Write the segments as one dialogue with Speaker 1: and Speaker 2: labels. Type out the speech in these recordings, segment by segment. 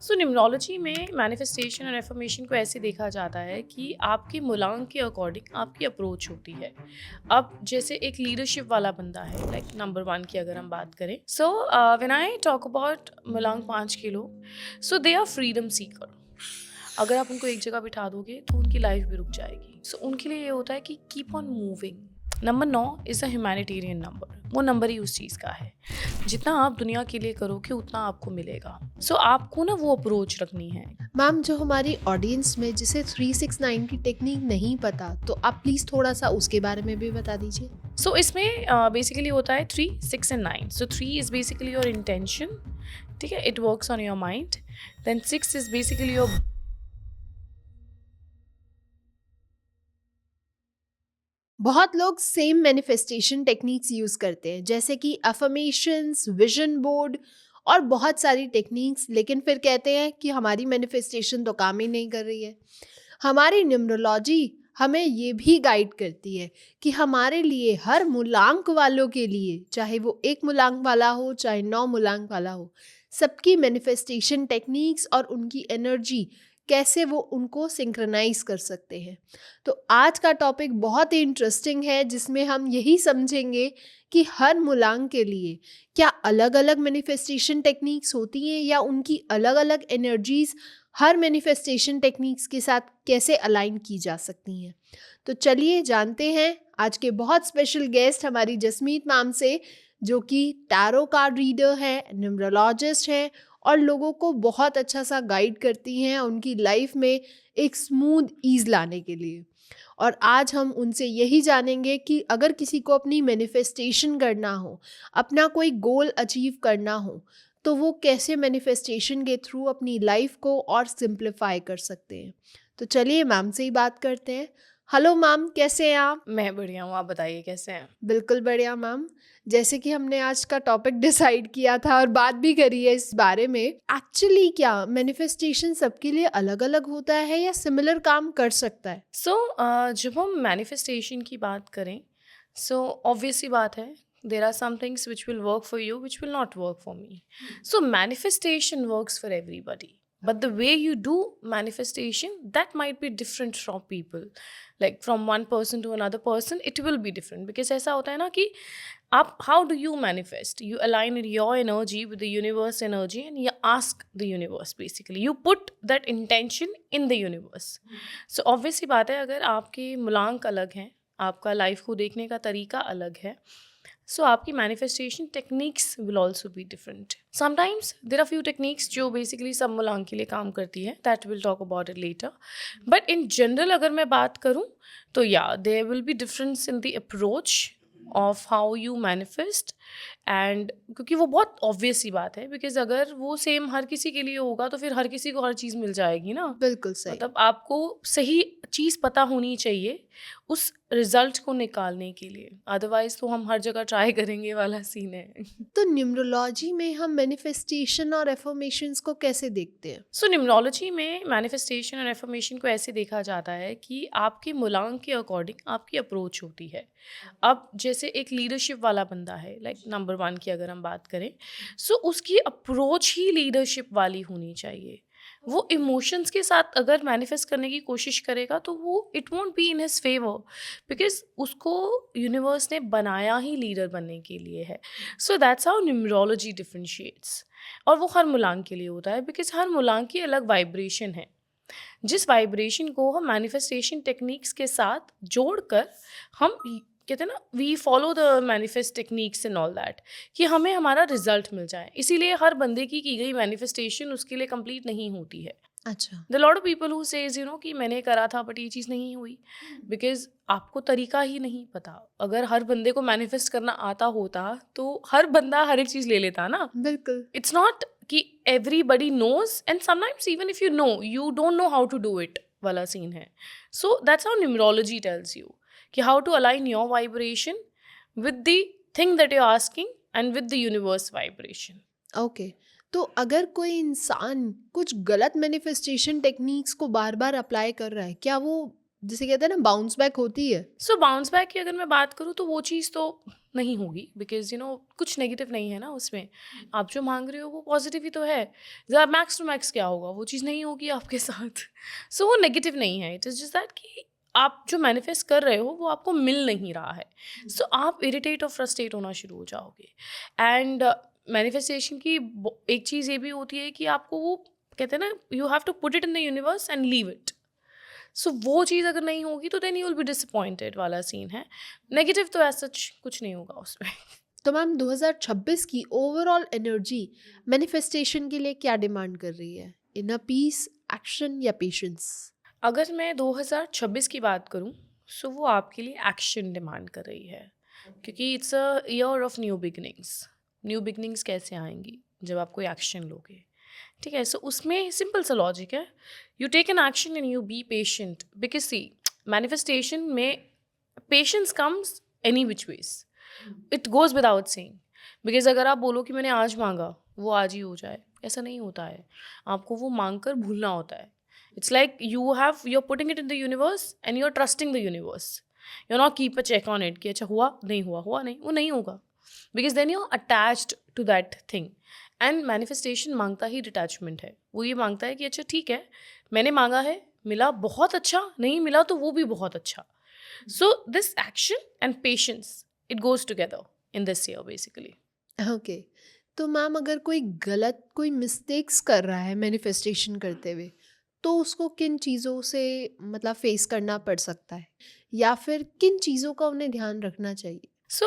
Speaker 1: सो numerology में manifestation और affirmation को ऐसे देखा जाता है कि आपके मूलांक के अकॉर्डिंग आपकी अप्रोच होती है। अब जैसे एक लीडरशिप वाला बंदा है, लाइक नंबर 1 की अगर हम बात करें, so when I talk about मूलांक 5 के लोग, सो दे आर फ्रीडम सीकर। अगर आप उनको एक जगह बिठा दोगे तो उनकी लाइफ भी रुक जाएगी। सो उनके लिए ये होता है कि keep on moving. Number 9 is a humanitarian number. वो नंबर ही उस चीज़ का है, जितना आप दुनिया के लिए करोगे उतना आपको मिलेगा। सो आपको ना वो अप्रोच रखनी है।
Speaker 2: मैम, जो हमारी ऑडियंस में जिसे 369 की टेक्निक नहीं पता, तो आप प्लीज़ थोड़ा सा उसके बारे में भी बता दीजिए।
Speaker 1: सो इसमें बेसिकली होता है 3, 6 and 9। So 3 is basically your intention, ठीक है, it works on your mind. Then 6 is basically your
Speaker 2: बहुत लोग सेम मैनिफेस्टेशन टेक्निक्स यूज़ करते हैं, जैसे कि अफर्मेशंस, विजन बोर्ड और बहुत सारी टेक्निक्स, लेकिन फिर कहते हैं कि हमारी मैनिफेस्टेशन तो काम ही नहीं कर रही है। हमारी न्यूमरोलॉजी हमें ये भी गाइड करती है कि हमारे लिए हर मूलांक वालों के लिए, चाहे वो 1 मूलांक वाला हो, चाहे 9 मूलांक वाला हो, सबकी मैनिफेस्टेशन टेक्निक्स और उनकी एनर्जी कैसे वो उनको सिंक्रोनाइज़ कर सकते हैं। तो आज का टॉपिक बहुत ही इंटरेस्टिंग है, जिसमें हम यही समझेंगे कि हर मूलांक के लिए क्या अलग-अलग मैनिफेस्टेशन टेक्निक्स होती हैं या उनकी अलग-अलग एनर्जीज़ हर मैनिफेस्टेशन टेक्निक्स के साथ कैसे अलाइन की जा सकती हैं। तो चलिए जानते हैं आज के बहुत स्पेशल गेस्ट हमारी जसमीत मैम से, जो कि टैरो कार्ड रीडर हैं, न्यूमरोलॉजिस्ट हैं और लोगों को बहुत अच्छा सा गाइड करती हैं उनकी लाइफ में एक स्मूथ ईज़ लाने के लिए। और आज हम उनसे यही जानेंगे कि अगर किसी को अपनी मैनिफेस्टेशन करना हो, अपना कोई गोल अचीव करना हो, तो वो कैसे मैनिफेस्टेशन के थ्रू अपनी लाइफ को और सिंप्लीफाई कर सकते हैं। तो चलिए मैम से ही बात करते हैं। हेलो मैम, कैसे हैं आप?
Speaker 1: मैं बढ़िया हूँ, आप बताइए कैसे हैं?
Speaker 2: बिल्कुल बढ़िया मैम। जैसे कि हमने आज का टॉपिक डिसाइड किया था और बात भी करी है इस बारे में, एक्चुअली क्या मैनिफेस्टेशन सबके लिए अलग-अलग होता है या सिमिलर काम कर सकता है?
Speaker 1: सो जब हम मैनिफेस्टेशन की बात करें, सो ऑब्वियस सी बात है, there are some things which will work for you which will not work for me. So manifestation works for everybody, but the way you do manifestation, that might be different from people, like from one person to another person it will be different, because ऐसा होता है ना कि आप, how do you manifest? You align your energy with the universe energy and you ask the universe, basically you put that intention in the universe. So obviously बात है, अगर आपके मूलांक अलग हैं, आपका लाइफ को देखने का तरीका अलग है, सो आपकी manifestation techniques will also be different. Sometimes there are few techniques जो बेसिकली सब मूलांक के लिए काम करती है, that will talk about it later. But in general अगर मैं बात करूँ तो yeah there will be difference in the approach of how you manifest. And क्योंकि वो बहुत ऑब्वियस सी बात है, बिकॉज अगर वो सेम हर किसी के लिए होगा तो फिर हर किसी को हर चीज़ मिल जाएगी ना।
Speaker 2: बिल्कुल सही।
Speaker 1: मतलब आपको सही चीज़ पता होनी चाहिए उस रिजल्ट को निकालने के लिए, अदरवाइज तो हम हर जगह ट्राई करेंगे वाला सीन है।
Speaker 2: तो न्यूमरोलॉजी में हम मैनिफेस्टेशन और एफर्मेशंस को कैसे देखते हैं?
Speaker 1: सो न्यूमरोलॉजी में मैनिफेस्टेशन और एफर्मेशन को ऐसे देखा जाता है कि आपके मूलांक के अकॉर्डिंग आपकी अप्रोच होती है। अब जैसे एक लीडरशिप वाला बंदा है, लाइक नंबर 1 की अगर हम बात करें, सो उसकी अप्रोच ही लीडरशिप वाली होनी चाहिए। वो इमोशंस के साथ अगर मैनिफेस्ट करने की कोशिश करेगा तो वो it won't be in his favour, because उसको यूनिवर्स ने बनाया ही लीडर बनने के लिए है। So that's how numerology differentiates. और वो हर मूलांक के लिए होता है, बिकॉज हर मूलांक की अलग वाइब्रेशन है, जिस वाइब्रेशन को हम मैनिफेस्टेशन टेक्निक्स के साथ जोड़कर हम कहते हैं ना, we follow the manifest techniques and all that, कि हमें हमारा रिजल्ट मिल जाए। इसीलिए हर बंदे की गई मैनिफेस्टेशन उसके लिए कंप्लीट नहीं होती है।
Speaker 2: अच्छा।
Speaker 1: The lot of people who says कि मैंने करा था बट ये चीज़ नहीं हुई, बिकॉज आपको तरीका ही नहीं पता। अगर हर बंदे को मैनिफेस्ट करना आता होता तो हर बंदा हर एक चीज़ ले लेता ना।
Speaker 2: बिल्कुल।
Speaker 1: इट्स नॉट कि everybody knows, and sometimes even if you know, you don't know how to do it वाला सीन है। So that's how numerology tells you कि how to align your vibration with the thing that you asking and with the universe vibration.
Speaker 2: Okay. तो अगर कोई इंसान कुछ गलत manifestation techniques को बार बार अप्लाई कर रहा है, क्या वो जिसे कहते हैं ना बाउंस बैक होती है?
Speaker 1: सो बाउंस बैक की अगर मैं बात करूँ तो वो चीज़ तो नहीं होगी, बिकॉज कुछ नेगेटिव नहीं है ना उसमें। आप जो मांग रहे हो वो पॉजिटिव ही तो है। ज़रा मैक्स टू मैक्स क्या होगा, वो चीज़ नहीं होगी आपके साथ। सो वो नेगेटिव नहीं है, इट इज़ जस्ट दैट कि आप जो मैनिफेस्ट कर रहे हो वो आपको मिल नहीं रहा है। सो आप इरिटेट और फ्रस्ट्रेट होना शुरू हो जाओगे। एंड मैनिफेस्टेशन की एक चीज़ ये भी होती है कि आपको वो कहते हैं ना, you have to put it in the universe and leave it. So वो चीज़ अगर नहीं होगी तो then you will be disappointed वाला सीन है। नेगेटिव तो ऐसा कुछ नहीं होगा उसमें।
Speaker 2: तो मैम 2026 की ओवरऑल एनर्जी मैनिफेस्टेशन के लिए क्या डिमांड कर रही है? इनर पीस, एक्शन या पेशेंस?
Speaker 1: अगर मैं 2026 की बात करूं, सो वो आपके लिए एक्शन डिमांड कर रही है, क्योंकि it's a year of new beginnings. New beginnings कैसे आएंगी? जब आप कोई एक्शन लोगे, ठीक है। सो उसमें सिंपल सा लॉजिक है, you take an action and you be patient, because see manifestation में patience comes any which ways, it goes without saying. Because अगर आप बोलो कि मैंने आज मांगा वो आज ही हो जाए, ऐसा नहीं होता है। आपको वो मांग कर भूलना होता है। It's like you're putting it in the universe and you're trusting the universe. You're not keep a check on it कि अच्छा हुआ नहीं हुआ, हुआ नहीं, वो नहीं होगा, because then you're attached to that thing. And manifestation मांगता ही डिटैचमेंट है। वो ये मांगता है कि अच्छा ठीक है, मैंने मांगा है, मिला बहुत अच्छा, नहीं मिला तो वो भी बहुत अच्छा। So this action and patience, it goes together in this year basically.
Speaker 2: Okay. तो मैम अगर कोई गलत, कोई मिस्टेक्स कर रहा है मैनिफेस्टेशन करते हुए, तो उसको किन चीज़ों से मतलब फेस करना पड़ सकता है, या फिर किन चीज़ों का उन्हें ध्यान रखना चाहिए?
Speaker 1: सो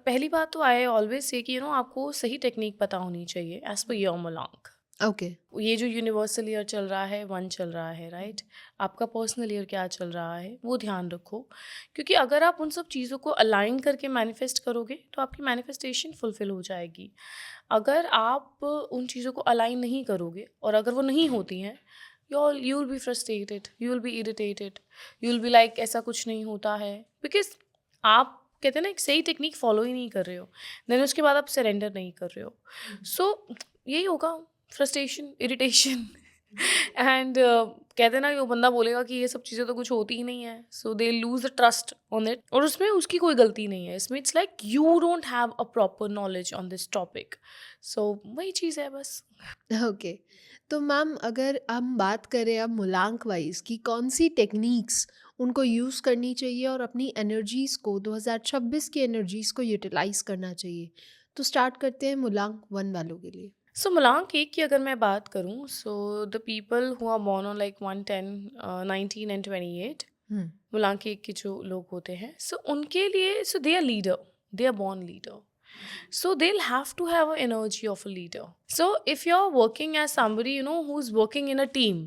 Speaker 1: पहली बात तो आई ऑलवेज से कि आपको सही टेक्निक पता होनी चाहिए एज पर योर मोलांक।
Speaker 2: ओके।
Speaker 1: ये जो यूनिवर्सल ईयर चल रहा है, वन चल रहा है, राइट? आपका पर्सनल ईयर क्या चल रहा है वो ध्यान रखो, क्योंकि अगर आप उन सब चीज़ों को अलाइन करके मैनिफेस्ट करोगे तो आपकी मैनिफेस्टेशन फुलफिल हो जाएगी। अगर आप उन चीज़ों को अलाइन नहीं करोगे और अगर वो नहीं होती हैं, you will be frustrated, you will B irritated, you will be like ऐसा कुछ नहीं होता है, बिकॉज आप कहते हैं ना एक सही टेक्निक फॉलो ही नहीं कर रहे हो, देन उसके बाद आप सरेंडर नहीं कर रहे हो। सो यही होगा, फ्रस्ट्रेशन, इरिटेशन। एंड कहते हैं ना कि वो बंदा बोलेगा कि ये सब चीज़ें तो कुछ होती ही नहीं है, so they lose the trust on it, और उसमें उसकी कोई गलती नहीं है। इसमें it's like you don't have a proper knowledge on this topic. So वही चीज़ है बस।
Speaker 2: ओके। तो मैम अगर हम बात करें अब मूलांक वाइज की कौन सी टेक्निक्स उनको यूज़ करनी चाहिए और अपनी एनर्जीज़ को 2026 की एनर्जीज़ को यूटिलाइज करना चाहिए, तो स्टार्ट करते हैं मूलांक 1 वालों के लिए।
Speaker 1: सो मूलांक एक की अगर मैं बात करूँ, so the people who are born on like 110, 19 and 28,
Speaker 2: hmm.
Speaker 1: मूलांक एक के जो लोग होते हैं, सो उनके लिए, so they are leader, they are born leader, so they'll have to have an energy of a leader. So if you're working as somebody who's working in a team,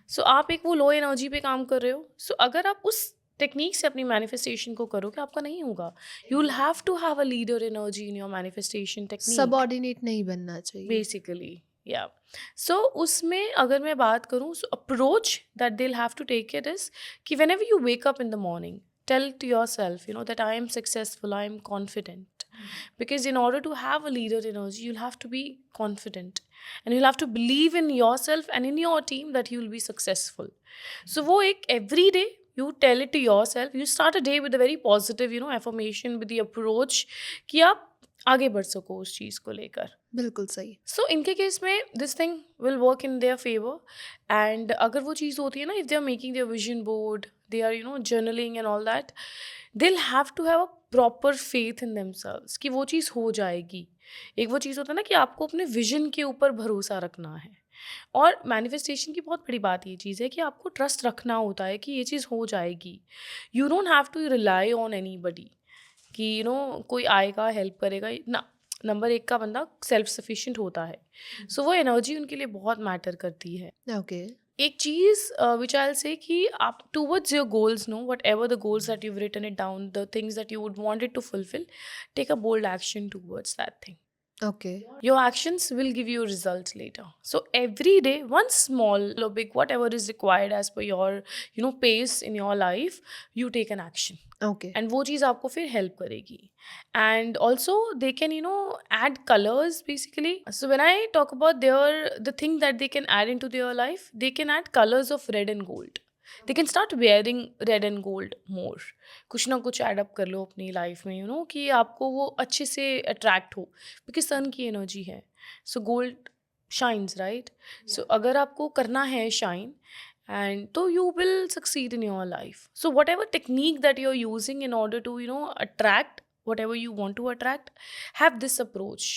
Speaker 1: so आप एक वो low energy पे काम कर रहे हो, so अगर आप उस टेक्निक से अपनी मैनिफेस्टेशन को करोगे आपका नहीं होगा। You will have to have a leader energy in your manifestation technique
Speaker 2: subordinate नहीं बनना चाहिए।
Speaker 1: बेसिकली, या। सो उसमें अगर मैं बात करूँ, so approach that they have to take it is कि whenever you wake up in the morning, tell to yourself that I am successful, I am confident. Because in order to have a leader energy, you'll have to be confident and you'll have to believe in yourself and in your team that you'll be successful. So wo ek every day you tell it to yourself, you start a day with a very positive affirmation, with the approach कि आप आगे बढ़ सको उस चीज़ को लेकर।
Speaker 2: बिल्कुल सही।
Speaker 1: सो इनके केस में this thing will work in their favour. And अगर वो चीज़ होती है ना, if they are making their vision board, they are journaling and all that, they will have to have a proper faith in themselves कि वो चीज़ हो जाएगी। एक वो चीज़ होता है ना कि आपको अपने विजन के ऊपर भरोसा रखना है। और मैनिफेस्टेशन की बहुत बड़ी बात ये चीज़ है कि आपको ट्रस्ट रखना होता है कि ये चीज़ हो जाएगी। You don't have to rely on anybody कि कोई आएगा हेल्प करेगा ना। नंबर एक का बंदा सेल्फ सफिशिएंट होता है, सो वो एनर्जी उनके लिए बहुत मैटर करती है।
Speaker 2: ओके।
Speaker 1: एक चीज़ विच आई विल से कि आप towards your goals, what ever the goals that you've written it down, the things that you would want it to fulfill, take a bold action towards that thing.
Speaker 2: Okay.
Speaker 1: Your actions will give you a result later. So every day, one small or big, whatever is required as per your pace in your life, you take an action.
Speaker 2: Okay.
Speaker 1: And वो चीज़ आपको फिर help करेगी। And also they can add colors basically. So when I talk about the thing that they can add into their life, they can add colors of red and gold. They can start wearing red and gold more. कुछ ना कुछ add up कर लो अपनी life में, कि आपको वो अच्छे से अट्रैक्ट हो, बिकॉज सन की एनर्जी है. So gold shines, right? So अगर आपको करना है shine, and so you will succeed in your life. So whatever technique that you're using in order to attract whatever you want to attract, have this approach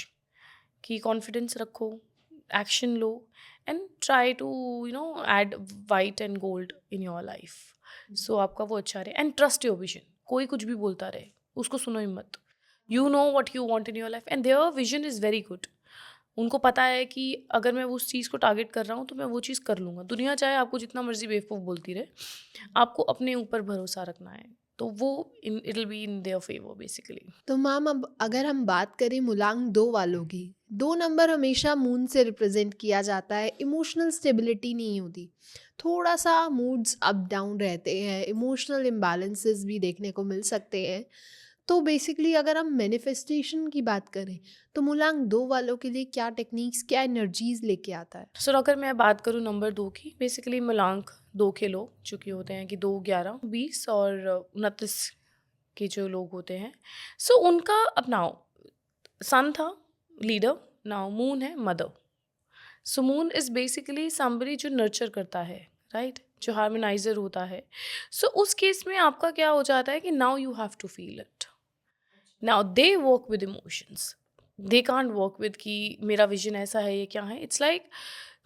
Speaker 1: कि confidence रखो, action low, and try to add white and gold in your life. So आपका वो अच्छा रहे, and trust your vision. कोई कुछ भी बोलता रहे, उसको सुनो ही मत. You know what you want in your life, and their vision is very good. उनको पता है कि अगर मैं उस चीज़ को टारगेट कर रहा हूँ तो मैं वो चीज़ कर लूँगा. दुनिया चाहे आपको जितना मर्जी बेवकूफ़ बोलती रहे, आपको अपने ऊपर भरोसा रखना है, तो वो it will be in their favour basically.
Speaker 2: तो मैम अब अगर हम बात करें मुलांग 2 वालों की, 2 नंबर हमेशा मून से रिप्रेजेंट किया जाता है. इमोशनल स्टेबिलिटी नहीं होती, थोड़ा सा मूड्स अप डाउन रहते हैं, इमोशनल इम्बैलेंसेस भी देखने को मिल सकते हैं. तो बेसिकली अगर हम मैनिफेस्टेशन की बात करें तो मुलांग 2 वालों के लिए क्या टेक्निक्स, क्या एनर्जीज लेके आता है?
Speaker 1: सो अगर मैं बात करूँ नंबर 2 की, बेसिकली मुलांक 2 के लोग जो कि होते हैं कि 2, 11, 20 और 29 के जो लोग होते हैं, सो उनका अपनाओ. सन था लीडर, नाउ मून है mother. So moon is basically somebody जो नर्चर करता है, राइट? जो हार्मोनाइजर होता है. सो उस केस में आपका क्या हो जाता है कि now you have to feel it. Now they work with emotions, they can't work with कि मेरा विजन ऐसा है, ये क्या है. इट्स लाइक,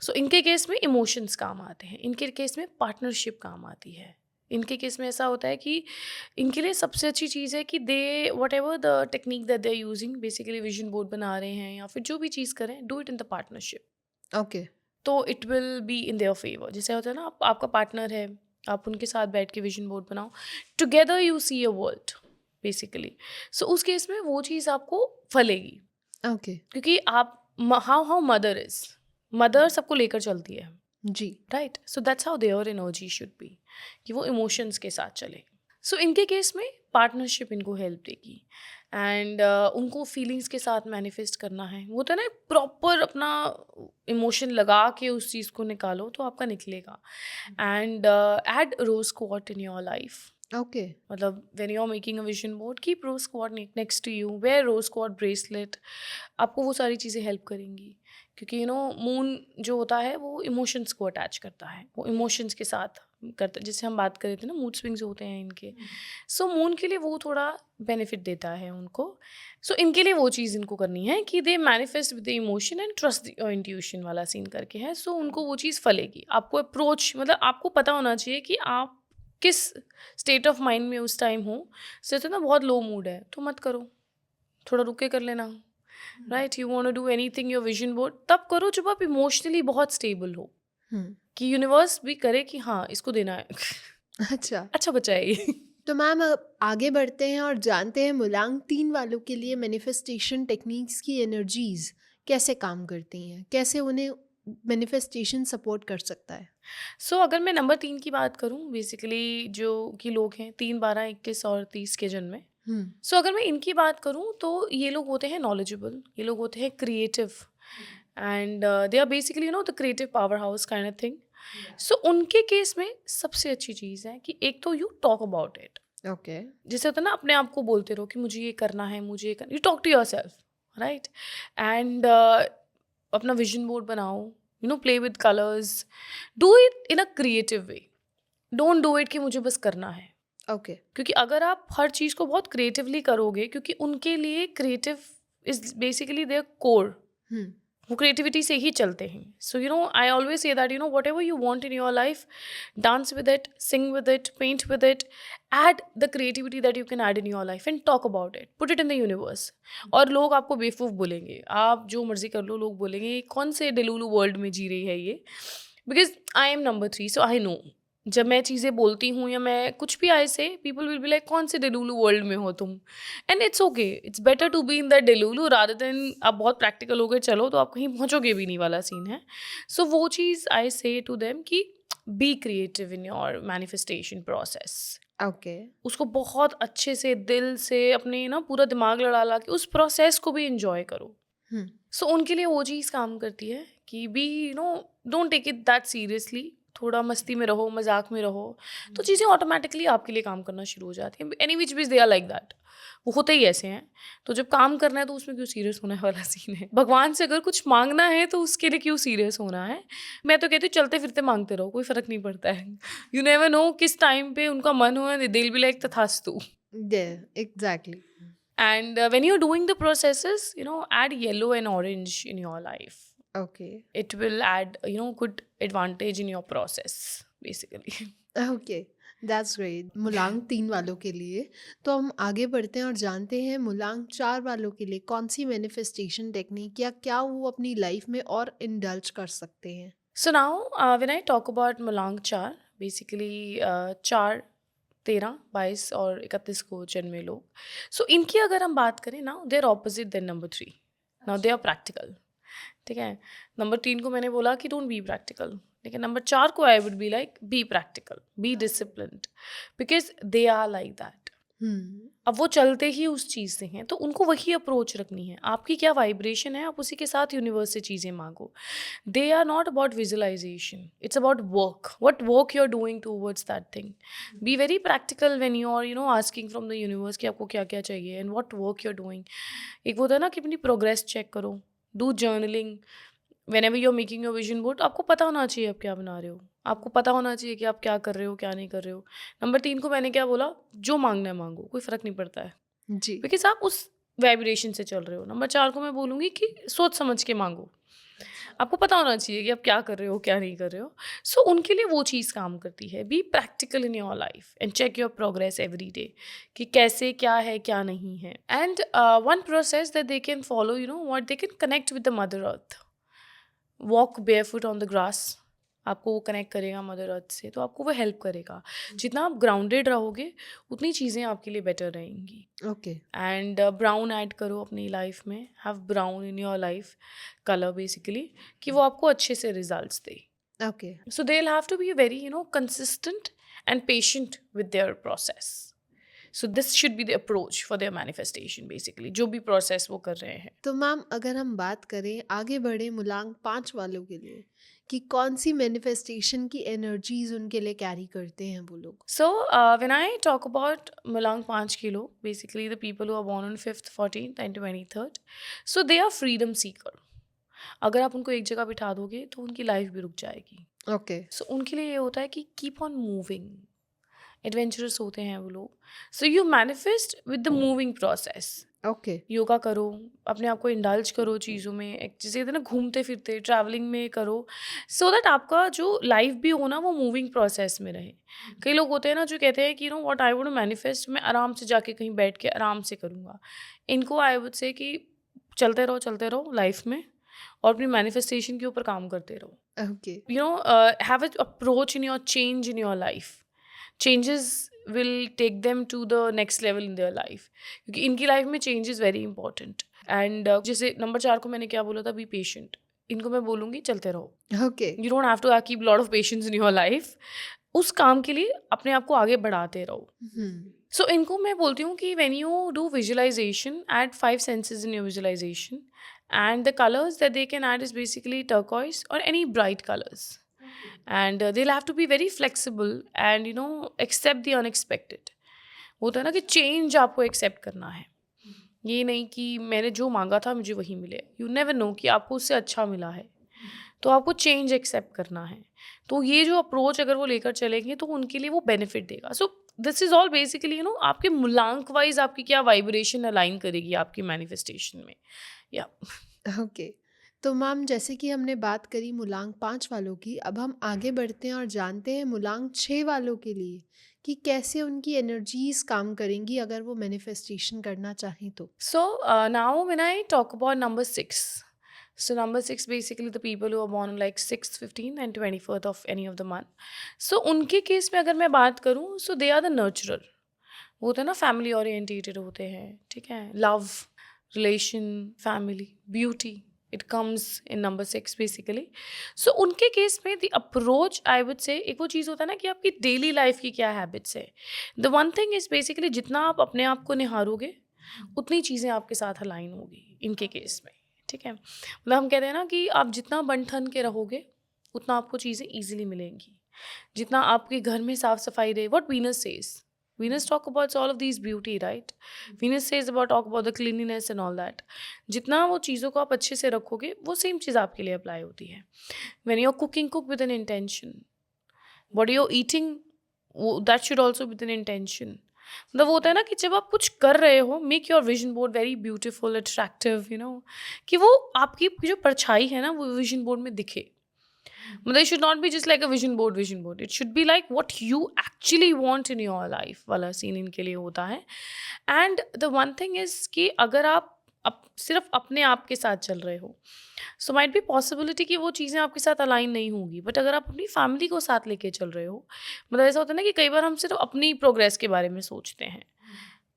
Speaker 1: सो इनके केस में इमोशंस काम आते हैं, इनके केस में पार्टनरशिप काम आती है. इनके केस में ऐसा होता है कि इनके लिए सबसे अच्छी चीज़ है कि they whatever the technique that they are using, basically vision board बना रहे हैं या फिर जो भी चीज़ करें, do it in the partnership.
Speaker 2: Okay.
Speaker 1: तो it will be in their favour. जैसे होता है ना, आपका पार्टनर है, आप उनके साथ बैठ के विजन बोर्ड बनाओ, together you see a world basically. So उस केस में वो चीज़ आपको फलेगी,
Speaker 2: ओके.
Speaker 1: क्योंकि आप हाउ मदर सबको लेकर चलती है,
Speaker 2: जी.
Speaker 1: Right? So that's how their energy should be, कि वो इमोशंस के साथ चले. सो इनके केस में पार्टनरशिप इनको हेल्प देगी, एंड उनको फीलिंग्स के साथ मैनिफेस्ट करना है. वो तो ना प्रॉपर अपना इमोशन लगा के उस चीज़ को निकालो तो आपका निकलेगा. And add rose quartz in your life.
Speaker 2: Okay.
Speaker 1: मतलब when you are making a vision board, keep rose quartz next to you, wear rose quartz bracelet. आपको वो सारी चीज़ें हेल्प करेंगी, क्योंकि मून जो होता है वो इमोशंस को अटैच करता है, वो इमोशंस के साथ करता है. जैसे हम बात कर रहे थे ना, मूड स्विंग्स होते हैं इनके. सो मून के लिए वो थोड़ा बेनिफिट देता है उनको. सो इनके लिए वो चीज़ इनको करनी है कि they manifest with the emotion and trust your intuition वाला सीन करके है. सो उनको वो चीज़ फलेगी. आपको अप्रोच, मतलब आपको पता होना चाहिए कि आप किस स्टेट ऑफ माइंड में उस टाइम हो. जैसे ना बहुत लो मूड है तो मत करो, थोड़ा रुक के कर लेना, right? You want to do anything your vision board तब करो जब आप इमोशनली बहुत स्टेबल हो, कि यूनिवर्स भी करे कि हाँ इसको देना है.
Speaker 2: अच्छा.
Speaker 1: अच्छा बच्चा है ये.
Speaker 2: तो मैम अब आगे बढ़ते हैं और जानते हैं मुलांग 3 वालों के लिए मैनिफेस्टेशन टेक्निक्स की एनर्जीज कैसे काम करती हैं, कैसे उन्हें मैनिफेस्टेशन सपोर्ट कर सकता है.
Speaker 1: सो अगर मैं नंबर 3 की बात करूँ, बेसिकली जो कि लोग हैं 3, 12, 21 और 30 के जन्म में. सो अगर मैं इनकी बात करूँ तो ये लोग होते हैं नॉलेजेबल, ये लोग होते हैं creative, and they are basically the creative powerhouse kind of thing. So उनके केस में सबसे अच्छी चीज़ है कि एक तो you talk about it.
Speaker 2: Okay.
Speaker 1: जैसे होता है ना, अपने आप को बोलते रहो कि मुझे ये करना है, मुझे ये करना. You talk to yourself, right? And अपना विजन बोर्ड बनाओ, play with colours, do it in a creative way. Don't do it कि मुझे बस करना है.
Speaker 2: ओके.
Speaker 1: क्योंकि अगर आप हर चीज़ को बहुत क्रिएटिवली करोगे, क्योंकि उनके लिए creative is basically their core, वो क्रिएटिविटी से ही चलते हैं. So I always say that whatever you want in your life, dance with it, sing with it, paint with it, add the creativity that you can add in your life and talk about it, put it in the universe. और लोग आपको बेवकूफ़ बोलेंगे, आप जो मर्जी कर लो, लोग बोलेंगे ये कौन से डेलूलू वर्ल्ड में जी रही है ये. Because I am number 3, so I know जब मैं चीज़ें बोलती हूँ या मैं कुछ भी ऐसे, पीपल विल बी लाइक कौन से डेलूलू वर्ल्ड में हो तुम. And it's okay, it's better to be in that delulu rather than आप बहुत प्रैक्टिकल हो गए चलो तो आप कहीं पहुँचोगे भी नहीं वाला सीन है. सो वो चीज़ आई से टू देम कि be creative in your manifestation process.
Speaker 2: Okay.
Speaker 1: उसको बहुत अच्छे से दिल से अपने पूरा दिमाग लड़ा के उस प्रोसेस को भी इंजॉय करो. सो उनके लिए वो चीज़ काम करती है कि be don't take it that seriously. थोड़ा मस्ती में रहो, मजाक में रहो, तो चीज़ें ऑटोमेटिकली आपके लिए काम करना शुरू हो जाती हैं। एनी विच बीज दे आर लाइक दैट, वो होते ही ऐसे हैं। तो जब काम करना है तो उसमें क्यों सीरियस होने वाला सीन है। भगवान से अगर कुछ मांगना है तो उसके लिए क्यों सीरियस होना है। मैं तो कहती हूँ चलते फिरते मांगते रहो, कोई फर्क नहीं पड़ता है। यू नेवर नो किस टाइम पे उनका मन हो, and they will be like तथास्तु।
Speaker 2: Exactly.
Speaker 1: And when you're doing the processes, add yellow and orange in your life.
Speaker 2: Okay
Speaker 1: It will add, good advantage in your process, basically.
Speaker 2: Okay, that's great मुलांग 3 वालों के लिए। तो हम आगे बढ़ते हैं और जानते हैं मुलांग 4 वालों के लिए कौन सी मैनिफेस्टेशन टेक्निक या क्या वो अपनी लाइफ में और इंडल्ज कर सकते हैं।
Speaker 1: So now, when I talk about Mulang Char, basically, चार 13, 22 और 31 को जन्मे लोग, सो इनकी अगर हम बात करें ना, they are opposite than number 3। Now they are practical, ठीक है। नंबर 3 को मैंने बोला कि डोंट बी प्रैक्टिकल, लेकिन नंबर 4 को I would be like be practical, be disciplined, because they are like that. अब वो चलते ही उस चीज़ से हैं, तो उनको वही अप्रोच रखनी है। आपकी क्या वाइब्रेशन है, आप उसी के साथ यूनिवर्स से चीज़ें मांगो। They are not about visualisation, it's about work, what work you are doing towards that thing. Be very practical when you are asking from the universe कि आपको क्या क्या चाहिए and what work you are doing. एक वो होता है ना कि अपनी प्रोग्रेस चेक करो, do journaling. whenever you're making your vision board, आपको पता होना चाहिए आप क्या बना रहे हो, आपको पता होना चाहिए कि आप क्या कर रहे हो, क्या नहीं कर रहे हो। नंबर 3 को मैंने क्या बोला, जो मांगना है मांगो, कोई फ़र्क नहीं पड़ता है,
Speaker 2: जी
Speaker 1: बिकॉज आप उस वाइब्रेशन से चल रहे हो। नंबर 4 को मैं बोलूँगी कि सोच समझ के मांगो, आपको पता होना चाहिए कि आप क्या कर रहे हो, क्या नहीं कर रहे हो। सो उनके लिए वो चीज़ काम करती है। Be practical in your life and check your progress every day, कि कैसे क्या है क्या नहीं है। And one process that they can follow, what they can connect with the mother earth, walk barefoot on the grass. आपको वो connect करेगा मदर अर्थ से, तो आपको वो हेल्प करेगा। जितना आप ग्राउंडेड रहोगे उतनी चीज़ें आपके लिए बेटर रहेंगी।
Speaker 2: ओके
Speaker 1: एंड ब्राउन ऐड करो अपनी लाइफ में, have brown in your life colour basically, कि वो आपको अच्छे से results they.
Speaker 2: Okay
Speaker 1: So they'll have to be very, consistent and patient with their process. So this should be the approach for their manifestation basically, जो भी process वो कर रहे हैं।
Speaker 2: तो मैम अगर हम बात करें आगे बढ़े मुलांग 5 वालों के लिए कि कौन सी मैनिफेस्टेशन की एनर्जीज उनके लिए कैरी करते हैं वो लोग।
Speaker 1: So when I talk about Mulang 5 kilo, basically the people who are born on 5th, 14th and 23rd, so they are freedom seeker. अगर आप उनको एक जगह बिठा दोगे तो उनकी लाइफ भी रुक जाएगी।
Speaker 2: ओके
Speaker 1: सो उनके लिए ये होता है कि कीप ऑन मूविंग, एडवेंचरस होते हैं वो लोग। So you manifest with the moving process.
Speaker 2: Okay
Speaker 1: yoga करो, अपने आप को इंडल्ज करो चीज़ों में, एक जैसे कहते हैं ना घूमते फिरते ट्रैवलिंग में करो, सो दैट आपका जो लाइफ भी हो ना वो मूविंग प्रोसेस में रहे। कई लोग होते हैं ना जो कहते हैं कि व्हाट आई वुड मैनिफेस्ट, मैं आराम से जाके कहीं बैठ के आराम से करूँगा। इनको आई वुड से कि चलते रहो लाइफ में, और अपनी मैनिफेस्टेशन के ऊपर काम करते रहो।
Speaker 2: Okay
Speaker 1: Have an approach in your change in your life. Changes will take them to the next level in their life, क्योंकि इनकी लाइफ में change is very important. And जैसे नंबर 4 को मैंने क्या बोला था, बी पेशेंट। इनको मैं बोलूँगी चलते रहो,
Speaker 2: okay
Speaker 1: you don't have to keep lot of patience in your life. उस काम के लिए अपने आप को आगे बढ़ाते रहो। सो इनको मैं बोलती हूँ कि when you do visualisation, add 5 senses in your visualisation, and the colors that they can add is basically turquoise or any bright colors. And they'll have to be very flexible and accept the unexpected. होता है ना कि change आपको accept करना है, ये नहीं कि मैंने जो मांगा था मुझे वही मिले। यू नेवर नो कि आपको उससे अच्छा मिला है, तो आपको चेंज एक्सेप्ट करना है। तो ये जो अप्रोच अगर वो लेकर चलेंगे तो उनके लिए वो बेनिफिट देगा। So this is all basically आपके मूलांक वाइज आपकी क्या वाइब्रेशन अलाइन करेगी आपकी मैनिफेस्टेशन में। या
Speaker 2: ओके तो मैम जैसे कि हमने बात करी मुलांग 5 वालों की, अब हम आगे बढ़ते हैं और जानते हैं मुलांग 6 वालों के लिए कि कैसे उनकी एनर्जीज काम करेंगी अगर वो मैनिफेस्टेशन करना चाहें तो।
Speaker 1: So now when I talk about number 6, so number 6 basically the people who are born on like 6th, 15th and 24th of any of the month. So उनके केस में अगर मैं बात करूँ, so they are the nurturer. वो होता है ना फैमिली ओरिएंटेटेड होते हैं, ठीक है, love, relation, family, beauty, it comes in number 6 basically. So उनके केस में the approach I would say, एक वो चीज़ होता है ना कि आपकी डेली लाइफ की क्या हैबिट्स है। The one thing is basically जितना आप अपने आप को निहारोगे उतनी चीज़ें आपके साथ अलाइन होगी इनके केस में, ठीक है। मतलब हम कहते हैं ना कि आप जितना बन ठन के रहोगे उतना आपको चीज़ें ईजिली मिलेंगी। जितना आपके घर में साफ सफाई रहे, what Venus says, Venus talk about all of these beauty, right? Venus says about talk about the cleanliness and all that. जितना वो चीज़ों को आप अच्छे से रखोगे, वो सेम चीज़ आपके लिए अप्लाई होती है। When you are cooking, cook with an intention. What you are eating, that should also with an intention. मतलब वो होता है ना कि जब आप कुछ कर रहे हो, make your vision board very beautiful, attractive, कि वो आपकी जो परछाई है ना, वो विजन बोर्ड में दिखे। मतलब it should not be just like a vision board. It should be like what you actually want in your life वाला सीन इनके लिए होता है। And the one thing is कि अगर आप सिर्फ अपने आप के साथ चल रहे हो, सो माइट बी पॉसिबिलिटी कि वो चीज़ें आपके साथ अलाइन नहीं होंगी। बट अगर आप अपनी फैमिली को साथ लेके चल रहे हो, मतलब ऐसा होता है ना कि कई बार हम सिर्फ अपनी प्रोग्रेस के बारे में सोचते हैं,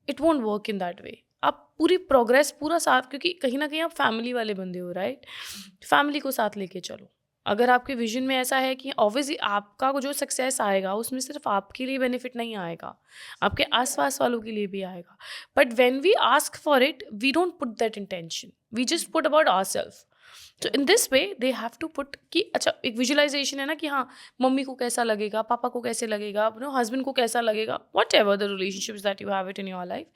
Speaker 1: it won't work in that way. आप पूरी प्रोग्रेस पूरा साथ, क्योंकि कहीं ना कहीं आप फैमिली वाले बंदे हो, राइट? फैमिली को साथ लेके चलो। अगर आपके विजन में ऐसा है कि ऑब्वियसली आपका जो सक्सेस आएगा उसमें सिर्फ आपके लिए बेनिफिट नहीं आएगा, आपके आसपास वालों के लिए भी आएगा। But when we ask for it, we don't put that intention, we just put about ourselves. तो in this way they have to put कि अच्छा, एक विजुअलाइजेशन है ना कि हाँ, मम्मी को कैसा लगेगा, पापा को कैसे लगेगा, हस्बैंड को कैसा लगेगा, whatever the relationships that you have it in your life.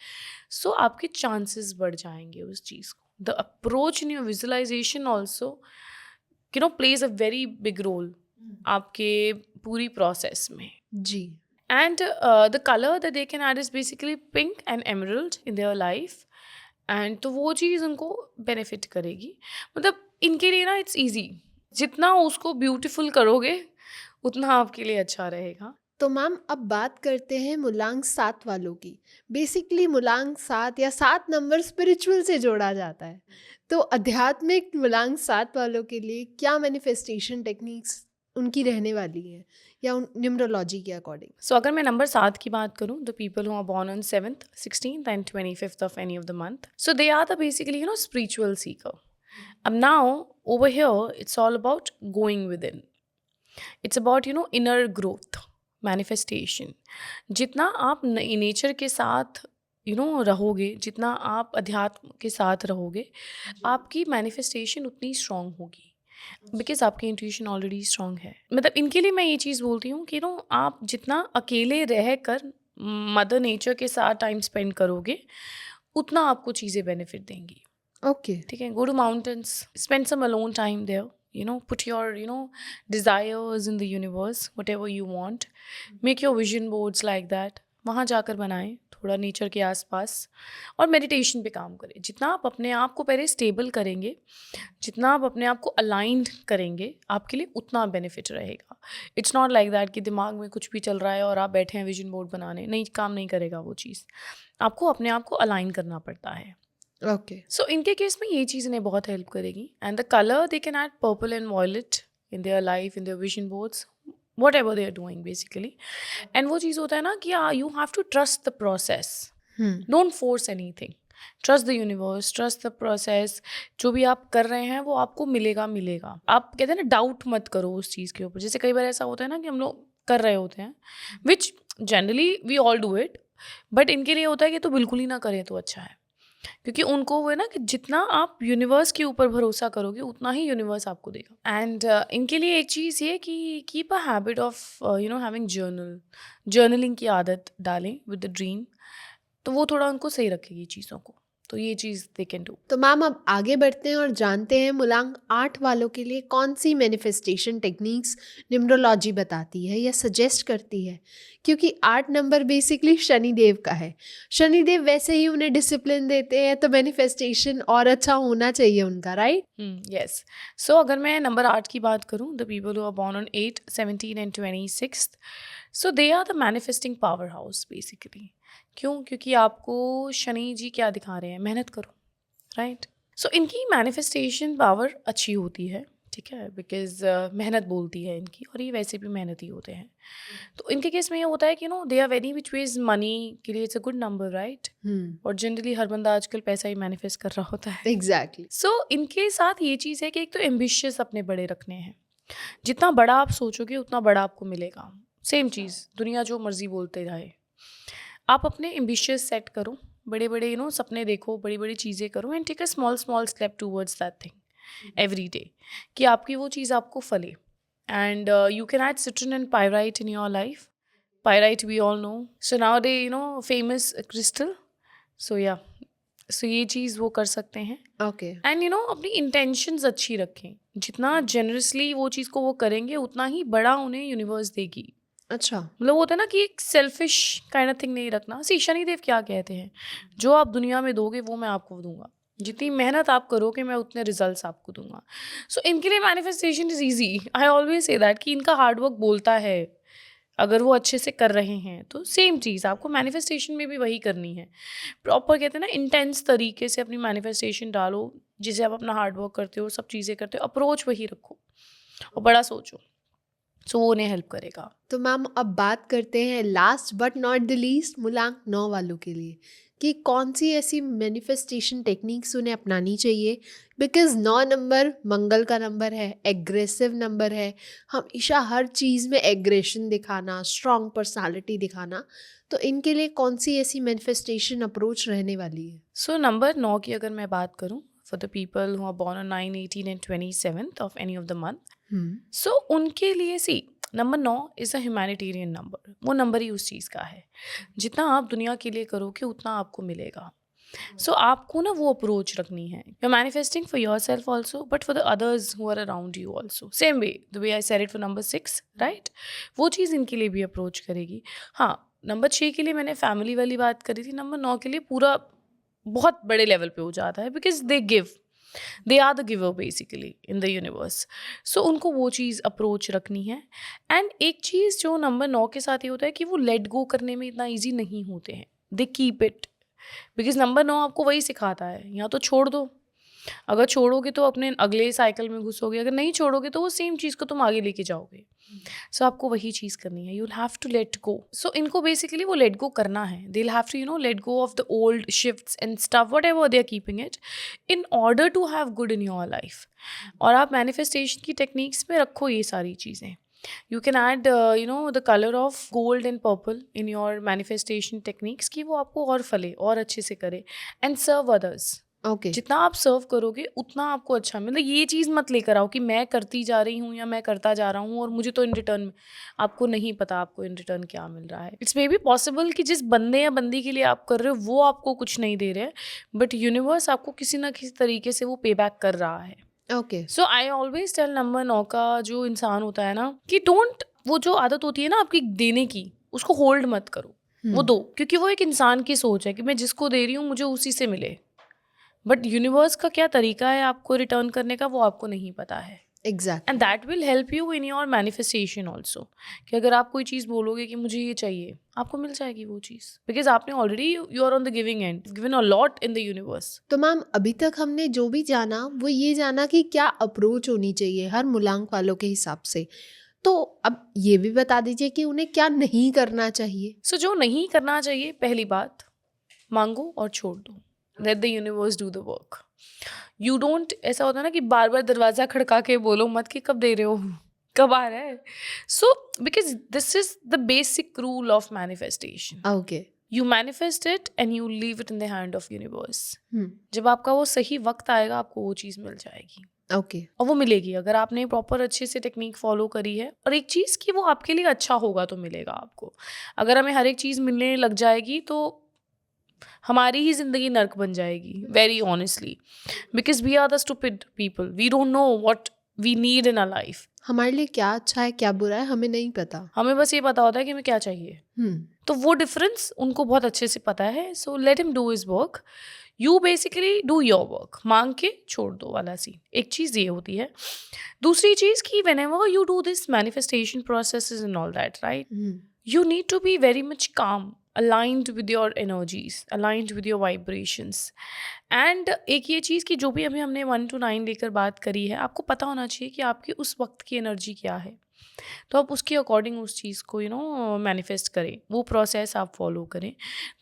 Speaker 1: So आपके चांसेस बढ़ जाएंगे उस चीज़ को। The approach in your visualisation also plays a very big role आपके पूरी प्रोसेस में।
Speaker 2: जी।
Speaker 1: And the colour that they can add is basically pink and emerald in their life. And तो वो चीज़ उनको बेनिफिट करेगी। मतलब इनके लिए ना इट्स ईजी, जितना उसको ब्यूटीफुल करोगे उतना आपके लिए अच्छा रहेगा।
Speaker 2: तो मैम अब बात करते हैं मूलांक 7 वालों की। बेसिकली मूलांक 7 या 7 नंबर स्पिरिचुअल से जोड़ा जाता है। तो आध्यात्मिक मूलांक 7 वालों के लिए क्या मैनिफेस्टेशन टेक्निक्स उनकी रहने वाली हैं या न्यूमरोलॉजी के अकॉर्डिंग?
Speaker 1: सो अगर मैं नंबर 7 की बात करूँ, the people who are born on 7th, 16th and 25th of any of the month, so they are the basically spiritual seeker. अब now over here it's all about going with in, it's about inner growth, manifestation. जितना आप nature के साथ रहोगे, जितना आप अध्यात्म के साथ रहोगे, आपकी मैनिफेस्टेशन उतनी स्ट्रांग होगी, बिकॉज आपकी इंट्यूशन ऑलरेडी स्ट्रांग है। मतलब इनके लिए मैं ये चीज़ बोलती हूँ कि आप जितना अकेले रह कर मदर नेचर के साथ टाइम स्पेंड करोगे, उतना आपको चीज़ें बेनिफिट देंगी।
Speaker 2: ओके।
Speaker 1: ठीक है, go to mountains, spend some alone time there, put your desires in the universe, whatever you want, make your vision boards like that, वहाँ जाकर बनाएं थोड़ा नेचर के आसपास, और मेडिटेशन पे काम करें। जितना आप अपने आप को पहले स्टेबल करेंगे, जितना आप अपने आप को अलाइंड करेंगे, आपके लिए उतना बेनिफिट रहेगा। इट्स नॉट लाइक दैट कि दिमाग में कुछ भी चल रहा है और आप बैठे हैं विजन बोर्ड बनाने, नहीं, काम नहीं करेगा वो चीज़। आपको अपने आप को अलाइन करना पड़ता है।
Speaker 2: ओके।
Speaker 1: सो इनके केस में ये चीज़ इन्हें बहुत हेल्प करेगी। And the colour they can add purple and violet in their life, in their vision boards, whatever they are doing basically. एंड वो चीज़ होता है ना कि you have to trust the process, don't force anything, trust the universe, trust the process. जो भी आप कर रहे हैं वो आपको मिलेगा। आप कहते हैं ना, डाउट मत करो उस चीज़ के ऊपर। जैसे कई बार ऐसा होता है ना कि हम लोग कर रहे होते हैं, which generally we all do it, but इनके लिए होता है कि तो बिल्कुल ही ना करें तो अच्छा है, क्योंकि उनको वो है ना कि जितना आप यूनिवर्स के ऊपर भरोसा करोगे उतना ही यूनिवर्स आपको देगा। एंड इनके लिए एक चीज़ ये कि keep a habit of having journaling की आदत डालें विद द ड्रीम, तो वो थोड़ा उनको सही रखेगी चीज़ों को। तो ये चीज़ दे कैन डू।
Speaker 2: तो मैम अब आगे बढ़ते हैं और जानते हैं मूलांक 8 वालों के लिए कौन सी मैनिफेस्टेशन टेक्निक्स न्यूमरोलॉजी बताती है या सजेस्ट करती है, क्योंकि 8 नंबर बेसिकली शनिदेव का है। शनिदेव वैसे ही उन्हें डिसिप्लिन देते हैं, तो मैनिफेस्टेशन और अच्छा होना चाहिए उनका, राइट?
Speaker 1: यस। सो अगर मैं नंबर 8 की बात करूँ, the people who are born on 8, 17 and 26, so they are the manifesting power house basically. क्यों? क्योंकि आपको शनि जी क्या दिखा रहे हैं, मेहनत करो, राइट? सो इनकी मैनिफेस्टेशन पावर अच्छी होती है, ठीक है, बिकॉज मेहनत बोलती है इनकी, और ये वैसे भी मेहनती होते हैं। तो इनके केस में ये होता है कि they are very which ways money के लिए it's a good number, right? और जनरली हर बंदा आजकल पैसा ही मैनिफेस्ट कर रहा होता है।
Speaker 2: एग्जैक्टली।
Speaker 1: सो इनके साथ ये चीज़ है कि एक तो एम्बिशियस अपने बड़े रखने हैं, जितना बड़ा आप सोचोगे उतना बड़ा आपको मिलेगा। सेम चीज़ दुनिया जो मर्जी बोलते रहे, आप अपने एम्बिशियस सेट करो, बड़े बड़े सपने देखो, बड़ी बड़ी चीज़ें करो, and take a small step towards that thing every day, कि आपकी वो चीज़ आपको फले। and you can add citron and pyrite in your life. Pyrite we all know, so nowadays famous crystal. So yeah, so ये चीज़ वो कर सकते हैं.
Speaker 2: ओके.
Speaker 1: एंड अपनी इंटेंशंस अच्छी रखें. जितना जेनरसली वो चीज़ को वो करेंगे उतना ही बड़ा उन्हें यूनिवर्स देगी.
Speaker 2: अच्छा.
Speaker 1: मतलब होता है ना कि एक सेल्फिश काइंड ऑफ थिंग नहीं रखना. सी शनिदेव क्या कहते हैं, जो आप दुनिया में दोगे वो मैं आपको दूंगा. जितनी मेहनत आप करोगे मैं उतने रिजल्ट्स आपको दूंगा. सो इनके लिए manifestation is easy. I always say that कि इनका हार्डवर्क बोलता है. अगर वो अच्छे से कर रहे हैं तो सेम चीज़ आपको मैनिफेस्टेशन में भी वही करनी है. प्रॉपर कहते हैं ना इंटेंस तरीके से अपनी मैनिफेस्टेशन डालो. जिसे आप अपना हार्डवर्क करते हो, सब चीज़ें करते हो, अप्रोच वही रखो और बड़ा सोचो. सो वो उन्हें हेल्प करेगा.
Speaker 2: तो मैम अब बात करते हैं last but not the least मूलांक 9 वालों के लिए कि कौन सी ऐसी मैनिफेस्टेशन टेक्निक्स उन्हें अपनानी चाहिए. बिकॉज 9 नंबर मंगल का नंबर है, एग्रेसिव नंबर है, हमेशा हर चीज़ में एग्रेशन दिखाना, स्ट्रॉन्ग पर्सनालिटी दिखाना. तो इनके लिए कौन सी ऐसी मैनिफेस्टेशन अप्रोच रहने वाली है.
Speaker 1: सो नंबर 9 की अगर मैं बात करूँ, for the people who are born on 9, 18 and 27th of any of the month, so उनके लिए see number 9 is a humanitarian number. वो नंबर ही उस चीज़ का है. जितना आप दुनिया के लिए करोगे उतना आपको मिलेगा. सो आपको ना वो अप्रोच रखनी है. You are manifesting for yourself also but for the others who are around you also. Same way the way I said it for number 6, right. वो चीज़ इनके लिए भी अप्रोच करेगी. हाँ, नंबर 6 के लिए मैंने फैमिली वाली बात करी थी. नंबर 9 के लिए पूरा बहुत बड़े लेवल पे हो जाता है because they give. They are the giver basically in the universe. So उनको वो चीज़ अप्रोच रखनी है. एंड एक चीज़ जो नंबर 9 के साथ ये होता है कि वो लेट गो करने में इतना ईजी नहीं होते हैं. They keep it because number 9 आपको वही सिखाता है, या तो छोड़ दो. अगर छोड़ोगे तो अपने अगले साइकिल में घुसोगे, अगर नहीं छोड़ोगे तो वो सेम चीज़ को तुम आगे लेके जाओगे. सो आपको वही चीज़ करनी है. You will have to let go. So इनको बेसिकली वो लेट गो करना है. They will have to let go of the old shifts and stuff whatever they are keeping it in order to have good in your life. और आप manifestation की techniques में रखो ये सारी चीज़ें. You can add the color of gold and purple in your manifestation techniques कि वो आपको और फले और अच्छे से करे. And serve others.
Speaker 2: ओके.
Speaker 1: जितना आप सर्व करोगे उतना आपको अच्छा. मतलब ये चीज़ मत लेकर आओ कि मैं करती जा रही हूँ या मैं करता जा रहा हूँ और मुझे तो इन रिटर्न, आपको नहीं पता आपको इन रिटर्न क्या मिल रहा है. इट्स मे बी पॉसिबल कि जिस बंदे या बंदी के लिए आप कर रहे हो वो आपको कुछ नहीं दे रहे हैं, बट यूनिवर्स आपको किसी ना किसी तरीके से वो पे बैक कर रहा है.
Speaker 2: Okay.
Speaker 1: So I always tell number 9 का जो इंसान होता है ना कि डोंट, वो जो आदत होती है ना आपकी देने की, उसको होल्ड मत करो. वो दो, क्योंकि वो एक इंसान की सोच है कि मैं जिसको दे रही हूँ मुझे उसी से मिले. बट यूनिवर्स का क्या तरीका है आपको रिटर्न करने का वो आपको नहीं पता है.
Speaker 2: Exact.
Speaker 1: And that will help you in your manifestation also. कि अगर आप कोई चीज़ बोलोगे कि मुझे ये चाहिए, आपको मिल जाएगी वो चीज़. बिकॉज आपने already, you are on the giving end, given a lot in the universe.
Speaker 2: तो मैम अभी तक हमने जो भी जाना वो ये जाना कि क्या अप्रोच होनी चाहिए हर मूलांक वालों के हिसाब से. तो अब ये भी बता दीजिए कि उन्हें क्या नहीं करना चाहिए.
Speaker 1: सो जो नहीं करना चाहिए, पहली बात, मांगो और छोड़ दो. Let the universe do the work. You don't, ऐसा होता है ना कि बार बार दरवाज़ा खड़का के बोलो मत कि कब दे रहे हो, कब आ रहा है. So because this is the basic rule of manifestation.
Speaker 2: Okay.
Speaker 1: You manifest it and you leave it in the hand of universe. जब आपका वो सही वक्त आएगा आपको वो चीज़ मिल जाएगी.
Speaker 2: ओके.
Speaker 1: और वो मिलेगी अगर आपने प्रॉपर अच्छे से टेक्निक फॉलो करी है. और एक चीज़ कि वो आपके लिए अच्छा होगा तो मिलेगा आपको. अगर हमें हर एक चीज़ मिलने लग जाएगी तो हमारी ही ज़िंदगी नर्क बन जाएगी, very honestly. Because we are the stupid people. We don't know what we need in a life.
Speaker 2: हमारे लिए क्या अच्छा है क्या बुरा है हमें नहीं पता.
Speaker 1: हमें बस ये पता होता है कि हमें क्या चाहिए. तो वो डिफरेंस उनको बहुत अच्छे से पता है. So let him do his work. You basically do your work. मांग के छोड़ दो वाला सी एक चीज़ ये होती है. दूसरी चीज़ कि whenever you do this manifestation processes and all that, right, you need to be very much calm, aligned with your energies, aligned with your vibrations. And एक ये चीज़ कि जो भी अभी हमने 1 to 9 लेकर बात करी है, आपको पता होना चाहिए कि आपकी उस वक्त की एनर्जी क्या है. तो आप उसके अकॉर्डिंग उस चीज़ को मैनिफेस्ट करें, वो प्रोसेस आप फॉलो करें,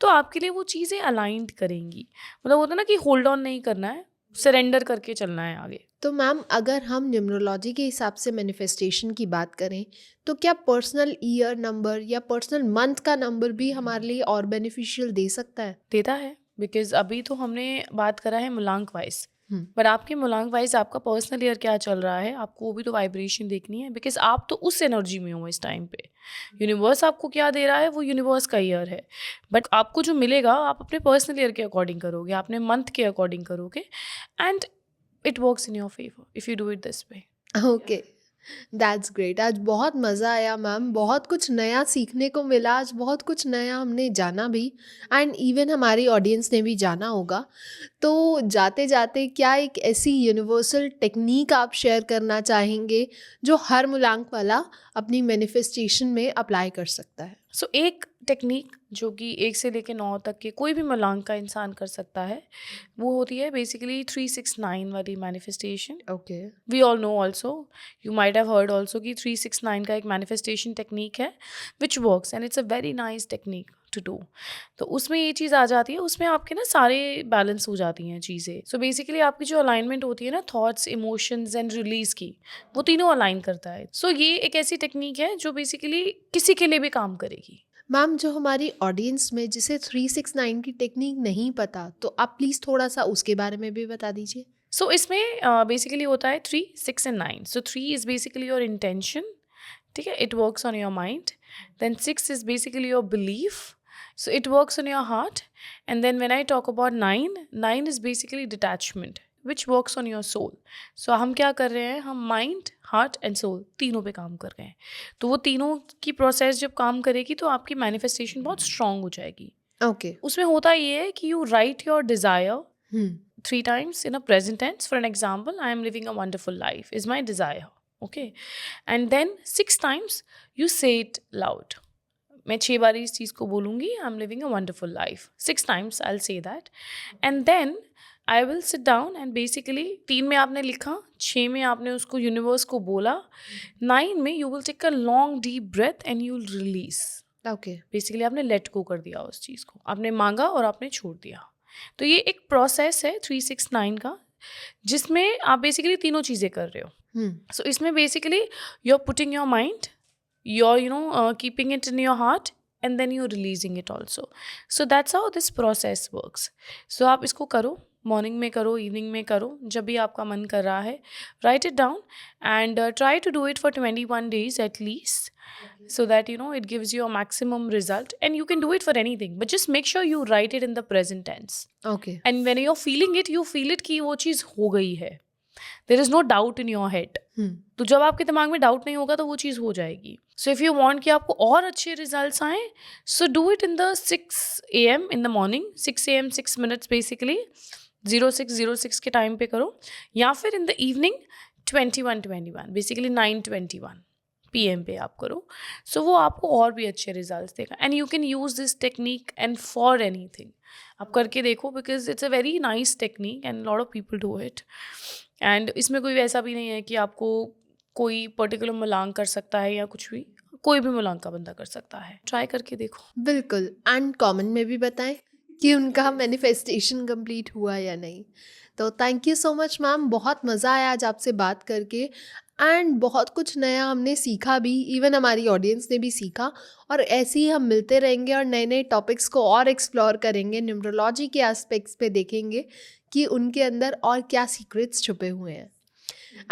Speaker 1: तो आपके लिए वो चीज़ें अलाइंड करेंगी. मतलब होता है ना कि होल्ड ऑन नहीं करना है, सरेंडर करके चलना है आगे.
Speaker 2: तो मैम अगर हम न्यूमरोलॉजी के हिसाब से मैनिफेस्टेशन की बात करें तो क्या पर्सनल ईयर नंबर या पर्सनल मंथ का नंबर भी हमारे लिए और बेनिफिशियल दे सकता है.
Speaker 1: देता है. बिकॉज अभी तो हमने बात करा है मूलांक वाइज. बट आपके मूलांक वाइज आपका पर्सनल ईयर क्या चल रहा है, आपको वो भी तो वाइब्रेशन देखनी है, बिकॉज आप तो उस एनर्जी में हो इस टाइम पे. यूनिवर्स आपको क्या दे रहा है वो यूनिवर्स का ईयर है, बट आपको जो मिलेगा आप अपने पर्सनल ईयर के अकॉर्डिंग करोगे, अपने मंथ के अकॉर्डिंग करोगे, and it works in your favour if you do it this way.
Speaker 2: Okay, that's great. आज बहुत मज़ा आया मैम, बहुत कुछ नया सीखने को मिला, आज बहुत कुछ नया हमने जाना भी, एंड इवन हमारी ऑडियंस ने भी जाना होगा. तो जाते जाते क्या एक ऐसी यूनिवर्सल टेक्निक आप शेयर करना चाहेंगे जो हर मूलांक वाला अपनी मैनिफेस्टेशन में अप्लाई कर सकता है?
Speaker 1: सो एक टेक्निक जो कि 1 से लेकर 9 तक के कोई भी मूलांक का इंसान कर सकता है, वो होती है बेसिकली 369 वाली manifestation.
Speaker 2: Okay.
Speaker 1: We all know also, you might have heard also कि 369 का एक मैनिफेस्टेशन टेक्निक है which works and it's a very nice technique to do. तो उसमें ये चीज़ आ जाती है, उसमें आपके ना सारे बैलेंस हो जाती हैं चीज़ें. सो बेसिकली आपकी जो अलाइनमेंट होती है ना थॉट्स, इमोशंस एंड रिलीज की, वो तीनों अलाइन करता है. सो ये एक ऐसी टेक्निक है जो बेसिकली किसी के लिए भी काम करेगी.
Speaker 2: मैम, जो हमारी ऑडियंस में जिसे 369 की टेक्निक नहीं पता, तो आप प्लीज़ थोड़ा सा उसके बारे में भी बता दीजिए.
Speaker 1: सो इसमें बेसिकली होता है 3, 6 and 9. So 3 is basically your intention, ठीक है, it works on your mind. Then 6 is basically your belief, so it works on your heart. And then when I talk about 9 is basically detachment which works on your soul. So हम क्या कर रहे हैं, हम mind, heart and soul तीनों पे काम कर रहे हैं. तो वो तीनों की प्रोसेस जब काम करेगी तो आपकी मैनिफेस्टेशन बहुत स्ट्रांग हो जाएगी.
Speaker 2: ओके.
Speaker 1: उसमें होता ये है कि you right your desire 3 times in a present tense. For an example, I am living a wonderful life is my desire. Okay. And then 6 times you say it loud. मैं 6 बार इस चीज़ को बोलूँगी, I am living a wonderful life. 6 times I will say that, and then I will sit down and basically 3 में आपने लिखा, 6 में आपने उसको यूनिवर्स को बोला, 9 में you will take a long deep breath and you will release.
Speaker 2: Okay.
Speaker 1: Basically आपने लेट गो कर दिया उस चीज़ को, आपने मांगा और आपने छोड़ दिया. तो ये एक प्रोसेस है 369 का, जिसमें आप बेसिकली तीनों चीज़ें कर रहे हो. सो इसमें basically you are putting your mind, you're keeping it in your heart and then you're releasing it also. So that's how this process works. So आप इसको करो, मॉर्निंग में करो, इवनिंग में करो, जब भी आपका मन कर रहा है. Write it down and try to do it for 21 days at least, so that it gives you a maximum result. And you can do it for anything, but just make sure you write it in the present tense.
Speaker 2: Okay.
Speaker 1: And when you're feeling it, you feel it कि वो चीज़ हो गई है. There is no doubt in your head. तो जब आपके दिमाग में डाउट नहीं होगा तो वो चीज़ हो जाएगी. सो इफ़ यू वांट कि आपको और अच्छे रिजल्ट्स आएँ, so do it in the 6 AM in the morning. 6 AM 6 minutes basically 06:06 के टाइम पे करो, या फिर in the evening 21:21 basically 9:21 PM पे आप करो. सो वो आपको और भी अच्छे रिजल्ट्स देगा. And you can use this technique and for anything. आप करके देखो, because it's a very nice technique and lot of people do it. And इसमें कोई वैसा भी नहीं है कि आपको कोई पर्टिकुलर मूलांक कर सकता है या कुछ भी, कोई भी मूलांक का बंदा कर सकता है. ट्राई करके देखो.
Speaker 2: बिल्कुल. एंड कमेंट में भी बताएं कि उनका मैनिफेस्टेशन कंप्लीट हुआ या नहीं. तो thank you so much ma'am, बहुत मज़ा आया आज आपसे बात करके, एंड बहुत कुछ नया हमने सीखा भी, इवन हमारी ऑडियंस ने भी सीखा. और ऐसे ही हम मिलते रहेंगे और नए नए टॉपिक्स को और एक्सप्लोर करेंगे, न्यूमरोलॉजी के एस्पेक्ट्स पे देखेंगे कि उनके अंदर और क्या सीक्रेट्स छुपे हुए हैं.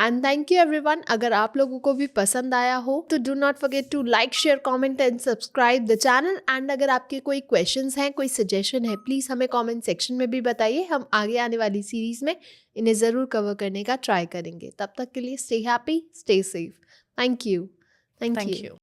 Speaker 2: And thank you everyone. अगर आप लोगों को भी पसंद आया हो तो do not forget to like, share, comment and subscribe the channel. And अगर आपके कोई क्वेश्चंस हैं, कोई सजेशन है, प्लीज़ हमें कमेंट सेक्शन में भी बताइए. हम आगे आने वाली सीरीज़ में इन्हें ज़रूर कवर करने का ट्राई करेंगे. तब तक के लिए stay happy, stay safe. Thank you.
Speaker 1: Thank you.